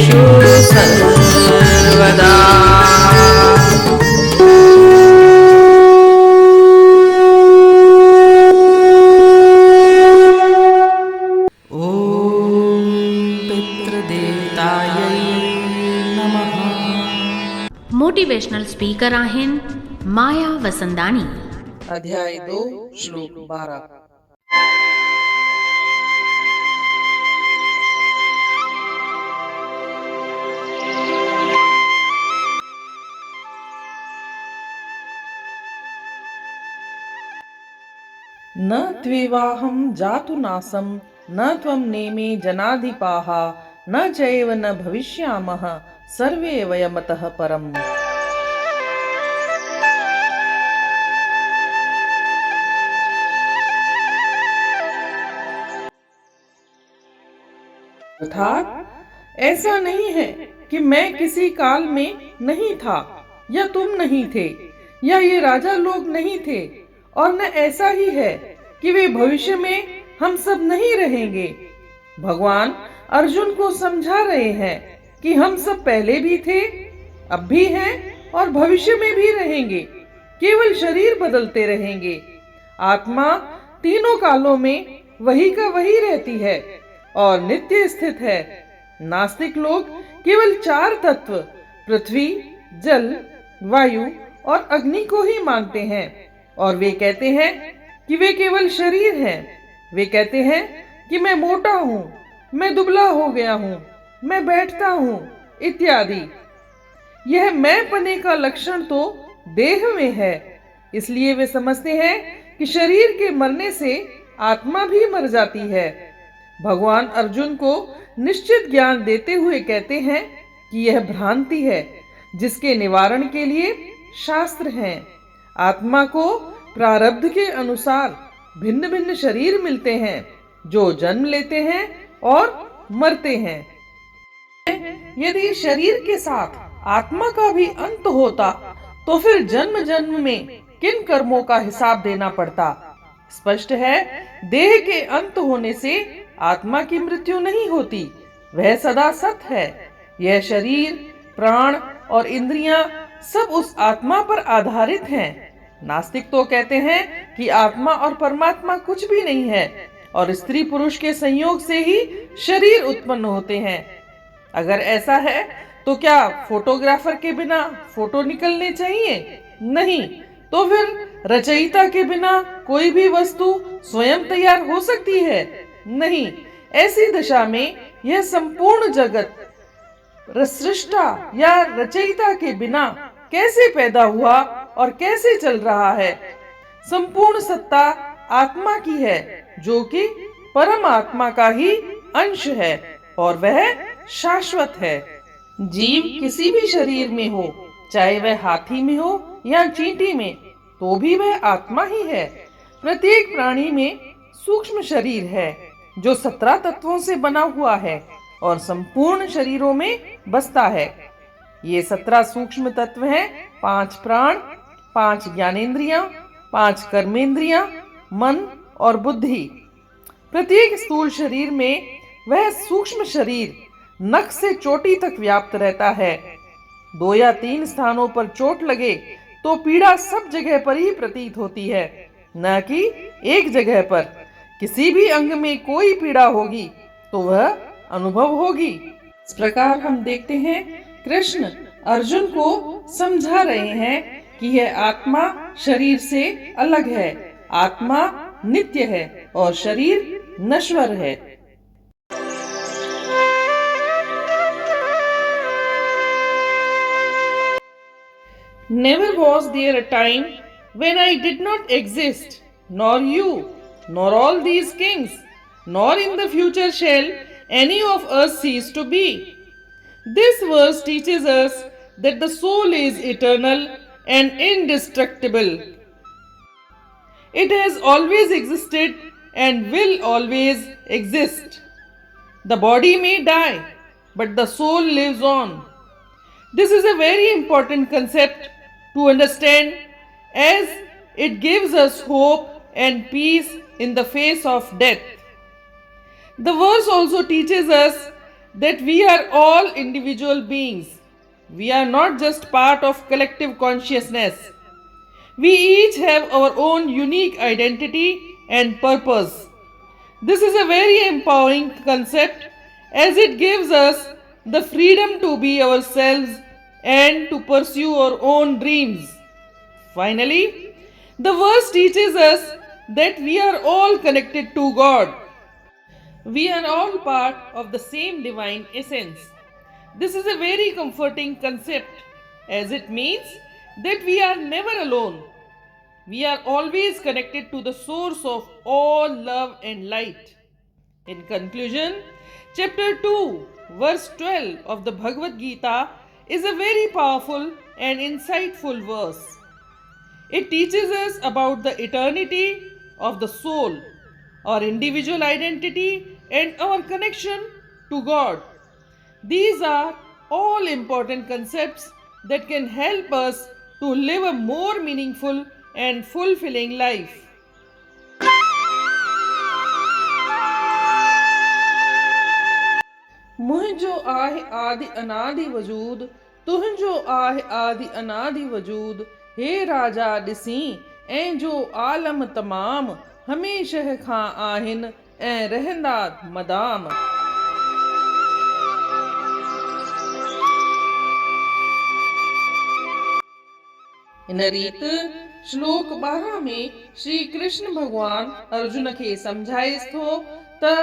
सर्वेषु सर्वदा। Motivational speaker आहिनि माया वसंदानी। अध्याय 2 श्लोक 12। न त्वेवाहं जातु नासं न त्वं नेमे जनाधिपाः न चैव न भविष्यामः सर्वे वयमतः परम्। अर्थात ऐसा नहीं है कि मैं किसी काल में नहीं था या तुम नहीं थे या ये राजा लोग नहीं थे, और न ऐसा ही है कि वे भविष्य में हम सब नहीं रहेंगे। भगवान अर्जुन को समझा रहे हैं कि हम सब पहले भी थे, अब भी हैं और भविष्य में भी रहेंगे, केवल शरीर बदलते रहेंगे। आत्मा तीनों कालों में वही का वही रहती है और नित्य स्थित है। नास्तिक लोग केवल 4 तत्व पृथ्वी, जल, वायु और अग्नि को ही मानते हैं, और वे कहते हैं कि वे केवल शरीर हैं। वे कहते हैं कि मैं मोटा हूँ, मैं दुबला हो गया हूँ, मैं बैठता हूँ इत्यादि। यह मैं पने का लक्षण तो देह में है, इसलिए वे समझते हैं कि शरीर के मरने से आत्मा भी मर जाती है। भगवान अर्जुन को निश्चित ज्ञान देते हुए कहते हैं कि यह भ्रांति है, जिसके निवारण के लिए शास्त्र हैं। आत्मा को प्रारब्ध के अनुसार भिन्न भिन्न शरीर मिलते हैं, जो जन्म लेते हैं और मरते हैं। यदि शरीर के साथ आत्मा का भी अंत होता तो फिर जन्म जन्म में किन कर्मों का हिसाब देना पड़ता। स्पष्ट है, देह के अंत होने से आत्मा की मृत्यु नहीं होती, वह सदा सत है। यह शरीर, प्राण और इंद्रियां सब उस आत्मा पर आधारित हैं। नास्तिक तो कहते हैं कि आत्मा और परमात्मा कुछ भी नहीं है और स्त्री पुरुष के संयोग से ही शरीर उत्पन्न होते हैं। अगर ऐसा है तो क्या फोटोग्राफर के बिना फोटो निकलने चाहिए? नहीं। तो फिर रचयिता के बिना कोई भी वस्तु स्वयं तैयार हो सकती है? नहीं। ऐसी दशा में यह संपूर्ण जगत सृष्टा या रचयिता के बिना कैसे पैदा हुआ और कैसे चल रहा है? संपूर्ण सत्ता आत्मा की है, जो कि परम आत्मा का ही अंश है और वह शाश्वत है। जीव किसी भी शरीर में हो, चाहे वह हाथी में हो या चींटी में, तो भी वह आत्मा ही है। प्रत्येक प्राणी में सूक्ष्म शरीर है, जो 17 तत्वों से बना हुआ है और संपूर्ण शरीरों में बसता है। ये 17 सूक्ष्म तत्व हैं: 5 प्राण, 5 ज्ञानेंद्रियां, 5 कर्मेंद्रियां, मन और बुद्धि। प्रत्येक स्थूल शरीर में वह सूक्ष्म शरीर नख से चोटी तक व्याप्त रहता है। 2 या 3 स्थानों पर चोट लगे तो पीड़ा सब जगह पर ही प्रतीत होती है, न कि एक जगह पर। किसी भी अंग में कोई पीड़ा होगी तो वह अनुभव होगी। इस प्रकार हम देखते हैं कृष्ण अर्जुन को समझा रहे हैं कि यह आत्मा शरीर से अलग है। आत्मा नित्य है और शरीर नश्वर है। Never was there a time when I did not exist, nor you, nor all these kings, nor in the future shall any of us cease to be. This verse teaches us that the soul is eternal and indestructible. It has always existed and will always exist. The body may die, but the soul lives on. This is a very important concept to understand, as it gives us hope and peace in the face of death. The verse also teaches us that we are all individual beings. We are not just part of collective consciousness. We each have our own unique identity and purpose. This is a very empowering concept as it gives us the freedom to be ourselves and to pursue our own dreams. Finally, the verse teaches us that we are all connected to God. We are all part of the same divine essence. This is a very comforting concept as it means that we are never alone. We are always connected to the source of all love and light. In conclusion, chapter 2, verse 12 of the Bhagavad Gita is a very powerful and insightful verse. It teaches us about the eternity of the soul, our individual identity, and our connection to God. These are all important concepts that can help us to live a more meaningful and fulfilling life. मुंहिंजो आहे आदि अनादि वजूद, तुंहिंजो आहे आदि अनादि वजूद, हे राजा ॾिसी ऐं जो आलम तमाम हमेशह खां आहिनि ऐं रहंदा मदाम। इन रीति श्लोक 12 में श्री कृष्ण भगवान अर्जुन खे समझाइस थो त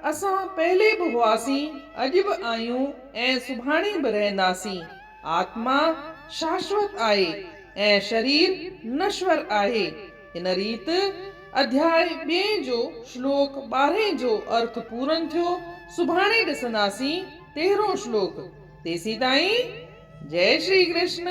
असां पहले बि हुआसीं, अॼु बि आहियूं ऐं सुभाणे बि रहंदासीं। आत्मा शाश्वत आहे ऐं शरीर नश्वर आहे। इन रीति अध्याय 2 जो श्लोक 12 जो अर्थ पूरन थियो। सुभाणे ॾिसंदासीं 13 श्लोक। तेसी ताईं जय श्री कृष्ण।